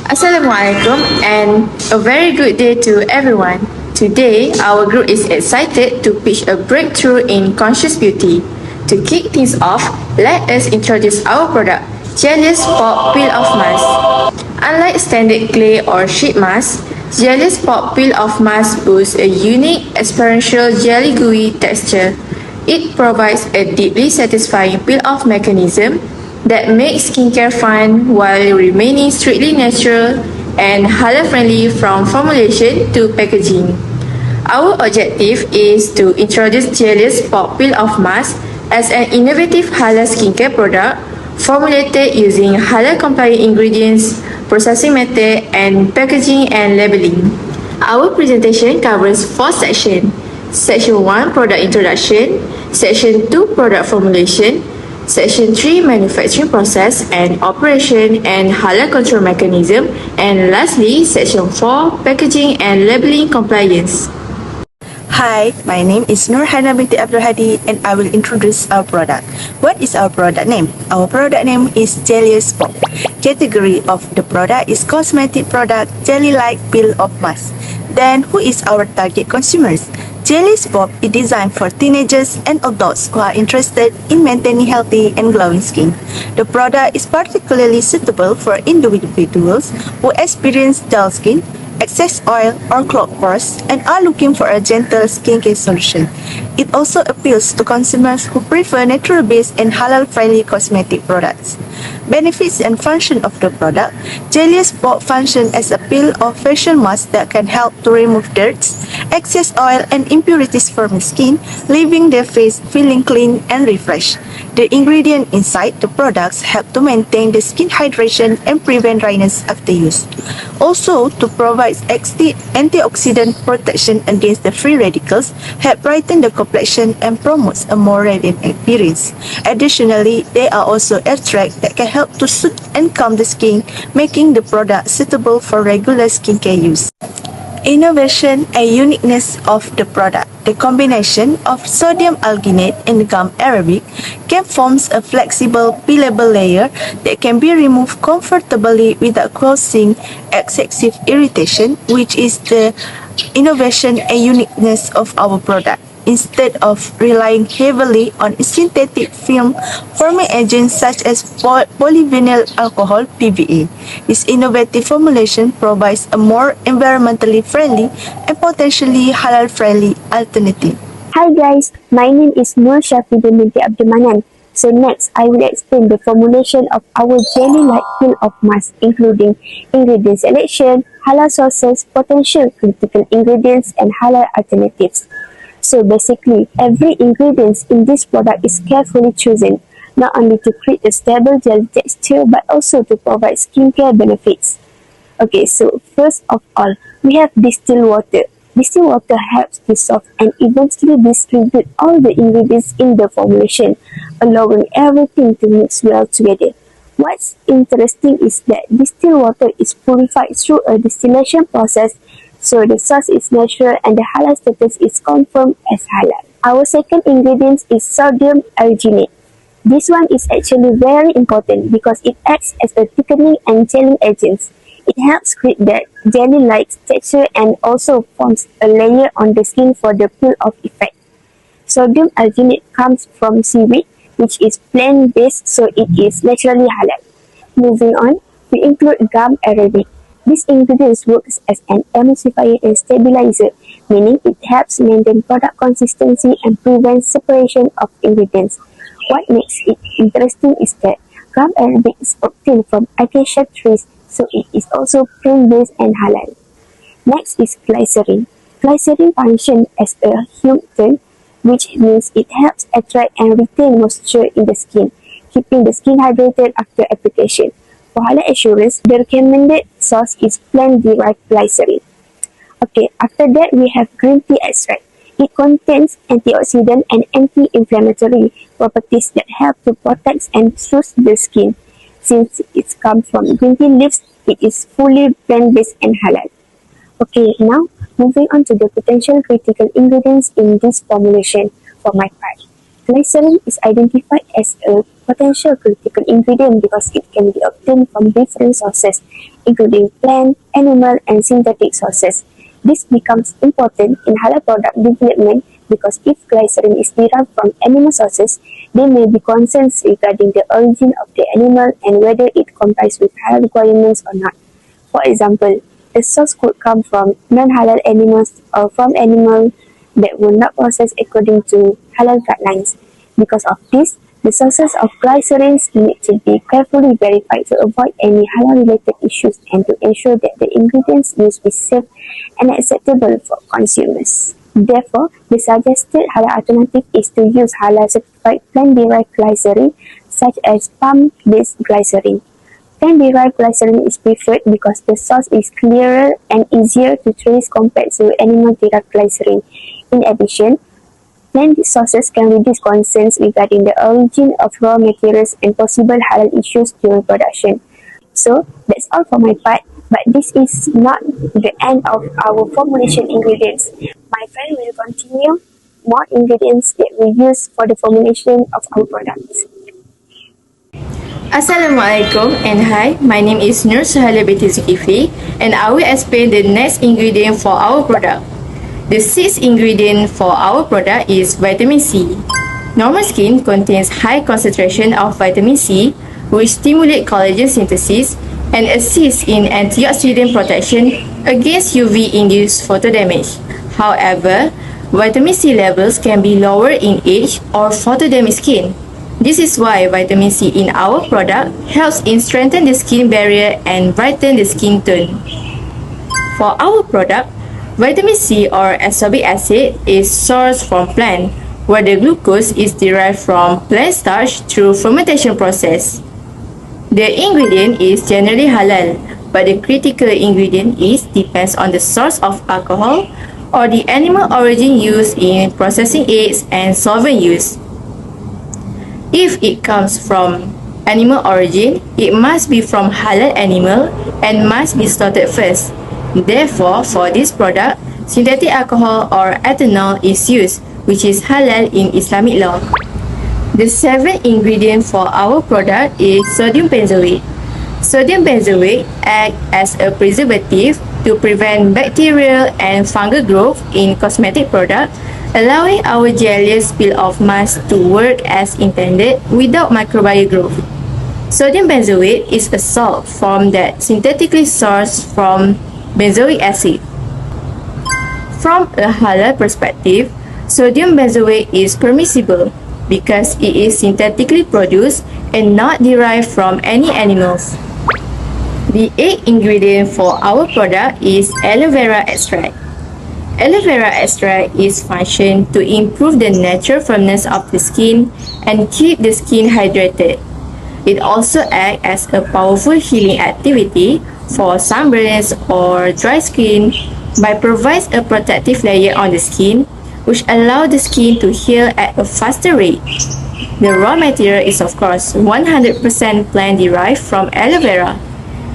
Assalamualaikum and a very good day to everyone. Today, our group is excited to pitch a breakthrough in conscious beauty. To kick things off, let us introduce our product, Jellyous Pop Peel-Off Mask. Unlike standard clay or sheet mask, Jellyous Pop Peel-Off Mask boasts a unique experiential jelly gooey texture. It provides a deeply satisfying peel-off mechanism that makes skincare fun while remaining strictly natural and halal-friendly from formulation to packaging. Our objective is to introduce Jellyous Pop Peel-Off Mask as an innovative halal skincare product formulated using halal-compliant ingredients, processing method, and packaging and labeling. Our presentation covers 4 sections. Section 1, Product Introduction. Section 2, Product Formulation. Section 3, Manufacturing Process and Operation and Halal Control Mechanism. And lastly, Section 4, Packaging and Labeling Compliance. Hi, my name is Nurhana binti Abdul Hadi and I will introduce our product. What is our product name? Our product name is Jellyous Pop. Category of the product is cosmetic product, jelly-like peel-off mask. Then, who is our target consumers? Jellyous Pop is designed for teenagers and adults who are interested in maintaining healthy and glowing skin. The product is particularly suitable for individuals who experience dull skin, excess oil or clogged pores, and are looking for a gentle skincare solution. It also appeals to consumers who prefer natural-based and halal-friendly cosmetic products. Benefits and function of the product. Jellyous Pop functions as a peel-off facial mask that can help to remove dirt, excess oil, and impurities from the skin, leaving the face feeling clean and refreshed. The ingredients inside the products help to maintain the skin hydration and prevent dryness after use. Also, to provide antioxidant protection against the free radicals, help brighten the complexion and promotes a more radiant appearance. Additionally, there are also extracts that can help to soothe and calm the skin, making the product suitable for regular skincare use. Innovation and uniqueness of the product. The combination of sodium alginate and gum arabic can form a flexible peelable layer that can be removed comfortably without causing excessive irritation, which is the innovation and uniqueness of our product. Instead of relying heavily on synthetic film forming agents such as polyvinyl alcohol (PVA. This innovative formulation provides a more environmentally friendly and potentially halal-friendly alternative. Hi guys, my name is Nur Shafiqah binti Abdul. So next, I will explain the formulation of our jelly-like peel-off mask, including ingredient selection, halal sources, potential critical ingredients, and halal alternatives. So basically, every ingredient in this product is carefully chosen, not only to create a stable jelly texture, but also to provide skincare benefits. Okay, so first of all, we have distilled water. Distilled water helps dissolve and eventually distribute all the ingredients in the formulation, allowing everything to mix well together. What's interesting is that distilled water is purified through a distillation process, so the source is natural and the halal status is confirmed as halal. Our second ingredient is sodium alginate. This one is actually very important because it acts as a thickening and gelling agent. It helps create that jelly-like texture and also forms a layer on the skin for the peel-off effect. Sodium alginate comes from seaweed, which is plant-based, so it is naturally halal. Moving on, we include gum arabic. This ingredient works as an emulsifier and stabilizer, meaning it helps maintain product consistency and prevents separation of ingredients. What makes it interesting is that gum arabic is obtained from acacia trees, so it is also plant-based and halal. Next is glycerin. Glycerin functions as a humectant, which means it helps attract and retain moisture in the skin, keeping the skin hydrated after application. For halal assurance, the recommended source is plant-derived glycerin. Okay, after that we have green tea extract. It contains antioxidant and anti-inflammatory properties that help to protect and soothe the skin. Since it comes from green tea leaves, it is fully plant-based and halal. Okay, now moving on to the potential critical ingredients in this formulation for my part. Glycerin is identified as a potential critical ingredient because it can be obtained from different sources, including plant, animal, and synthetic sources. This becomes important in halal product development because if glycerin is derived from animal sources, there may be concerns regarding the origin of the animal and whether it complies with halal requirements or not. For example, the source could come from non-halal animals or from animals that were not processed according to halal guidelines. Because of this, the sources of glycerins need to be carefully verified to avoid any halal-related issues and to ensure that the ingredients used is safe and acceptable for consumers. Therefore, the suggested halal alternative is to use halal-certified plant-derived glycerin such as palm-based glycerin. Plant-derived glycerin is preferred because the source is clearer and easier to trace compared to animal-derived glycerin. In addition, plant sources can reduce concerns regarding the origin of raw materials and possible halal issues during production. So, that's all for my part, but this is not the end of our formulation ingredients. My friend will continue more ingredients that we use for the formulation of our products. Assalamualaikum and hi, my name is Nur Suhaila binti Zulkifli and I will explain the next ingredient for our product. The sixth ingredient for our product is vitamin C. Normal skin contains high concentration of vitamin C, which stimulates collagen synthesis and assists in antioxidant protection against UV-induced photo damage. However, vitamin C levels can be lower in age or photo-damaged skin. This is why vitamin C in our product helps in strengthen the skin barrier and brighten the skin tone. For our product, vitamin C or ascorbic acid is sourced from plant, where the glucose is derived from plant starch through fermentation process. The ingredient is generally halal, but the critical ingredient depends on the source of alcohol or the animal origin used in processing aids and solvent use. If it comes from animal origin, it must be from halal animal and must be slaughtered first. Therefore, for this product, synthetic alcohol or ethanol is used, which is halal in Islamic law. The seventh ingredient for our product is sodium benzoate. Sodium benzoate acts as a preservative to prevent bacterial and fungal growth in cosmetic products, allowing our Jellyous Pop Mask to work as intended without microbial growth. Sodium benzoate is a salt form that synthetically sourced from benzoic acid. From a halal perspective, sodium benzoate is permissible because it is synthetically produced and not derived from any animals. The eighth ingredient for our product is aloe vera extract. Aloe vera extract is functioned to improve the natural firmness of the skin and keep the skin hydrated. It also acts as a powerful healing activity for sunburns or dry skin by provides a protective layer on the skin, which allows the skin to heal at a faster rate. The raw material is of course 100% plant derived from aloe vera.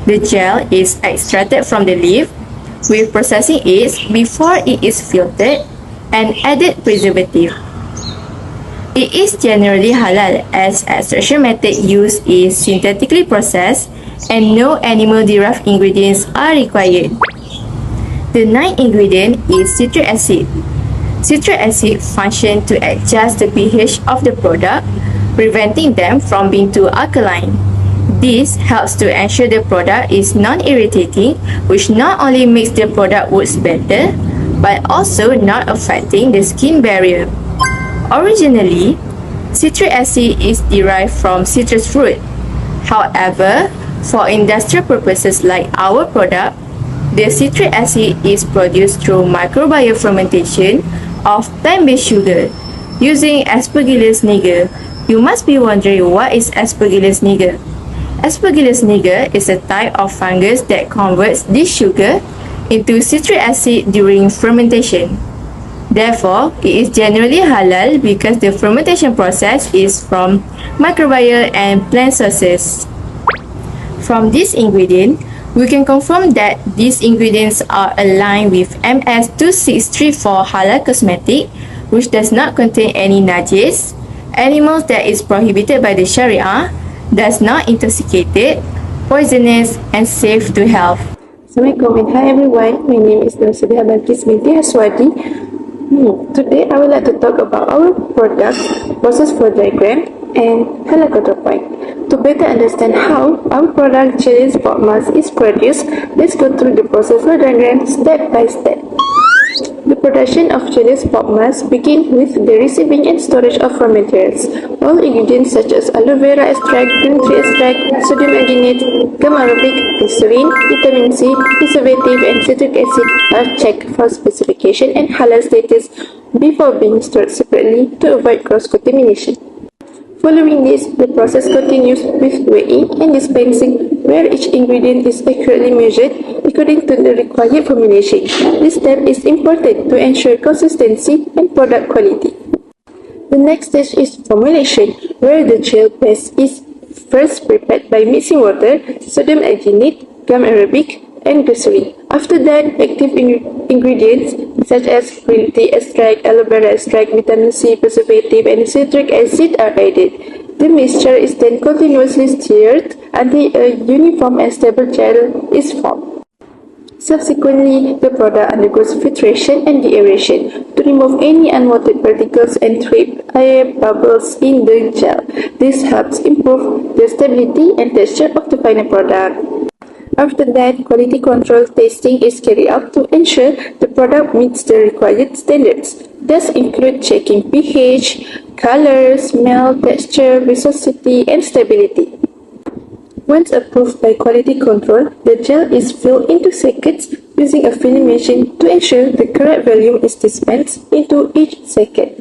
The gel is extracted from the leaf with processing aids before it is filtered and added preservative. It is generally halal as extraction method used is synthetically processed and no animal-derived ingredients are required. The ninth ingredient is citric acid. Citric acid functions to adjust the pH of the product, preventing them from being too alkaline. This helps to ensure the product is non-irritating, which not only makes the product work better, but also not affecting the skin barrier. Originally, citric acid is derived from citrus fruit. However, for industrial purposes like our product, the citric acid is produced through microbial fermentation of plant-based sugar using Aspergillus niger. You must be wondering what is Aspergillus niger. Aspergillus niger is a type of fungus that converts this sugar into citric acid during fermentation. Therefore, it is generally halal because the fermentation process is from microbial and plant sources. From this ingredient, we can confirm that these ingredients are aligned with MS 2634 halal cosmetic, which does not contain any najis, animals that is prohibited by the Sharia, does not intoxicate it, poisonous, and safe to health. Assalamualaikum and hi everyone, my name is Nur Sabiha Balkis binti Haswadi. Today I would like to talk about our product, process flow diagram, and halal control point. To better understand how our product Jellyous Pop Mask is produced, let's go through the process flow diagram step by step. The production of Jellyous Pop Mask begins with the receiving and storage of raw materials. All ingredients such as aloe vera extract, green tea extract, sodium alginate, gum arabic, glycerin, vitamin C, preservative, and citric acid are checked for specification and halal status before being stored separately to avoid cross-contamination. Following this, the process continues with weighing and dispensing, where each ingredient is accurately measured according to the required formulation. This step is important to ensure consistency and product quality. The next stage is formulation, where the gel paste is first prepared by mixing water, sodium alginate, gum arabic, and glycerin. After that, active ingredients such as green tea extract, aloe vera extract, vitamin C, preservative, and citric acid are added. The mixture is then continuously stirred until a uniform and stable gel is formed. Subsequently, the product undergoes filtration and deaeration to remove any unwanted particles and trap air bubbles in the gel. This helps improve the stability and texture of the final product. After that, quality control testing is carried out to ensure the product meets the required standards. These include checking pH, color, smell, texture, viscosity, and stability. Once approved by quality control, the gel is filled into sackets using a filling machine to ensure the correct volume is dispensed into each sacket.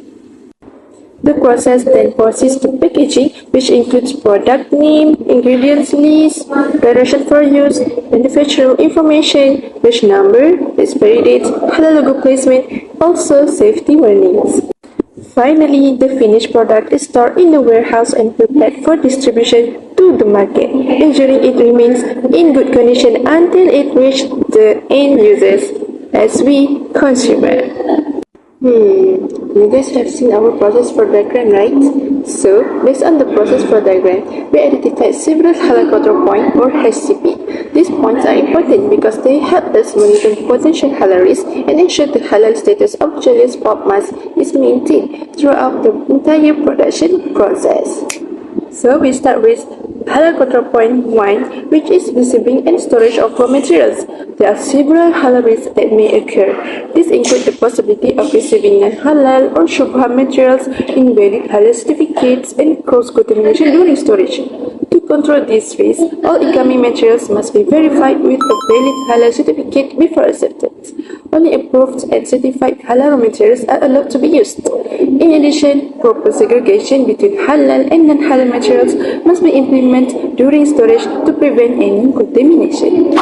The process then proceeds to packaging, which includes product name, ingredients list, direction for use, manufacturer information, batch number, expiry dates, halal logo placement, also safety warnings. Finally, the finished product is stored in the warehouse and prepared for distribution to the market, ensuring it remains in good condition until it reaches the end users as we consumer. You guys have seen our process flow diagram, right? So, based on the process flow diagram, we identified several halal control points or HCP. These points are important because they help us monitor potential halal risks and ensure the halal status of Jellyous Pop Mask is maintained throughout the entire production process. So, we start with halal control point 1, which is receiving and storage of raw materials. There are several halal risks that may occur. These include the possibility of receiving non-halal or shubha materials, invalid halal certificates, and cross-contamination during storage. To control these risks, all incoming materials must be verified with a valid halal certificate before acceptance. Only approved and certified halal raw materials are allowed to be used. In addition, proper segregation between halal and non-halal materials must be implemented during storage to prevent any contamination.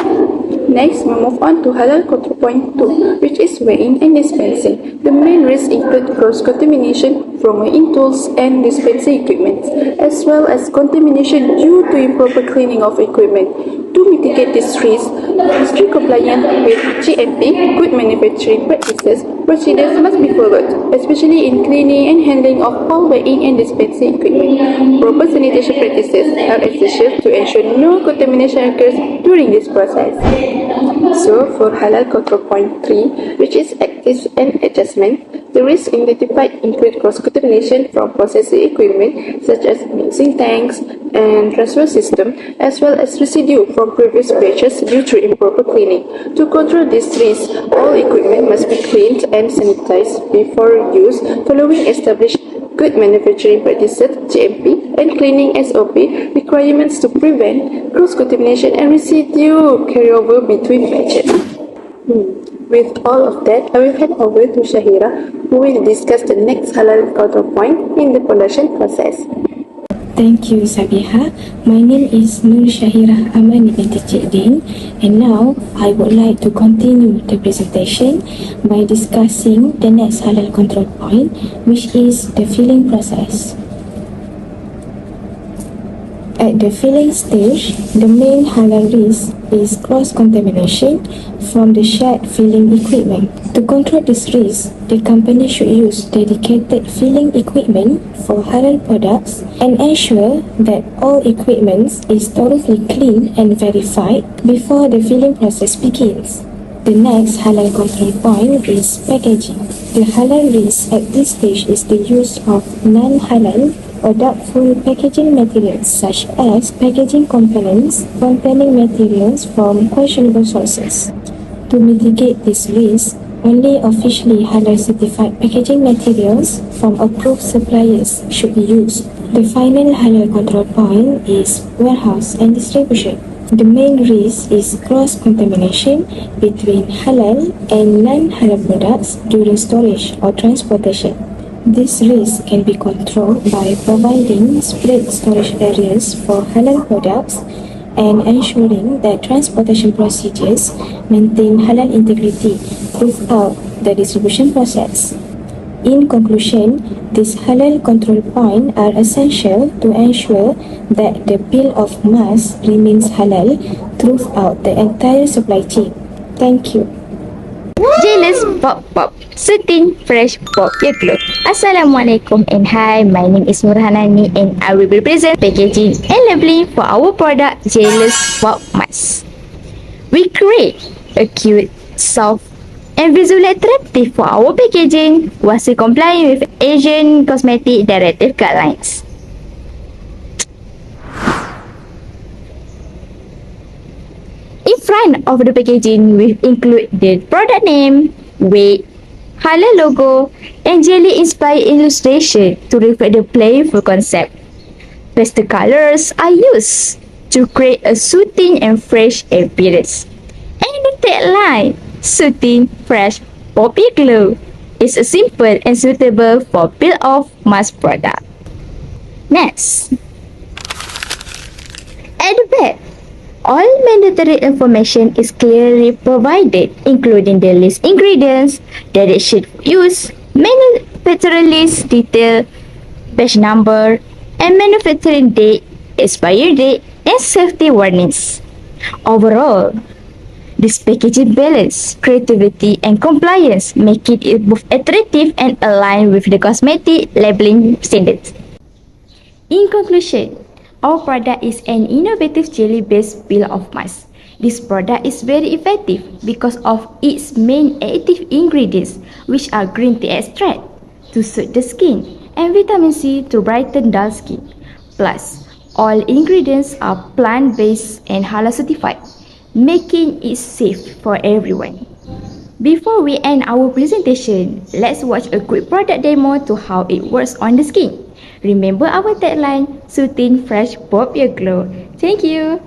Next, we move on to halal control point 2, which is weighing and dispensing. The main risks include cross-contamination from weighing tools and dispensing equipment, as well as contamination due to improper cleaning of equipment. To mitigate this risk, strict compliance with GMP, good manufacturing practices, procedures must be followed, especially in cleaning and handling of all weighing and dispensing equipment. Proper sanitation practices are essential to ensure no contamination occurs during this process. So, for halal control point 3, which is active and adjustment, the risks identified include cross-contamination from processing equipment such as mixing tanks and transfer system, as well as residue from previous batches due to improper cleaning. To control this risk, all equipment must be cleaned and sanitized before use, following established good manufacturing practices (GMP) and cleaning SOP requirements to prevent cross-contamination and residue carryover between batches. With all of that, I will hand over to Shahira, who will discuss the next halal control point in the production process. Thank you, Sabiha. My name is Nur Shahira Amani binti Cik and now I would like to continue the presentation by discussing the next halal control point, which is the filling process. At the filling stage, the main halal risk is cross-contamination from the shared filling equipment. To control this risk, the company should use dedicated filling equipment for halal products and ensure that all equipment is thoroughly cleaned and verified before the filling process begins. The next halal control point is packaging. The halal risk at this stage is the use of non-halal or doubtful packaging materials such as packaging components containing materials from questionable sources. To mitigate this risk, only officially halal certified packaging materials from approved suppliers should be used. The final halal control point is warehouse and distribution. The main risk is cross-contamination between halal and non-halal products during storage or transportation. This risk can be controlled by providing split storage areas for halal products and ensuring that transportation procedures maintain halal integrity throughout the distribution process. In conclusion, these halal control points are essential to ensure that the bill of mass remains halal throughout the entire supply chain. Thank you. Jellyous Pop Soothing Fresh Pop Your Glow. Assalamualaikum and hi, my name is Nurhanani and I will present packaging and labeling for our product Jellyous Pop Mask. We create a cute, soft and visually attractive for our packaging whilst complying with Asian Cosmetic Directive guidelines. In front of the packaging, we include the product name, weight, halal logo, and jelly-inspired illustration to reflect the playful concept. Pastel colors are used to create a soothing and fresh appearance. And the tagline, Soothing Fresh Pop Your Glow, is a simple and suitable for peel-off mask product. Next, at the back, all mandatory information is clearly provided, including the list ingredients, direction for use, manufacturer list detail, batch number, and manufacturing date, expiry date, and safety warnings. Overall, this packaging balance, creativity, and compliance, making it both attractive and aligned with the cosmetic labeling standards. In conclusion, our product is an innovative jelly-based peel-off mask. This product is very effective because of its main active ingredients, which are green tea extract to soothe the skin and vitamin C to brighten dull skin. Plus, all ingredients are plant-based and halal certified, making it safe for everyone. Before we end our presentation, let's watch a quick product demo to how it works on the skin. Remember our tagline, Soothing Fresh Pop Your Glow. Thank you.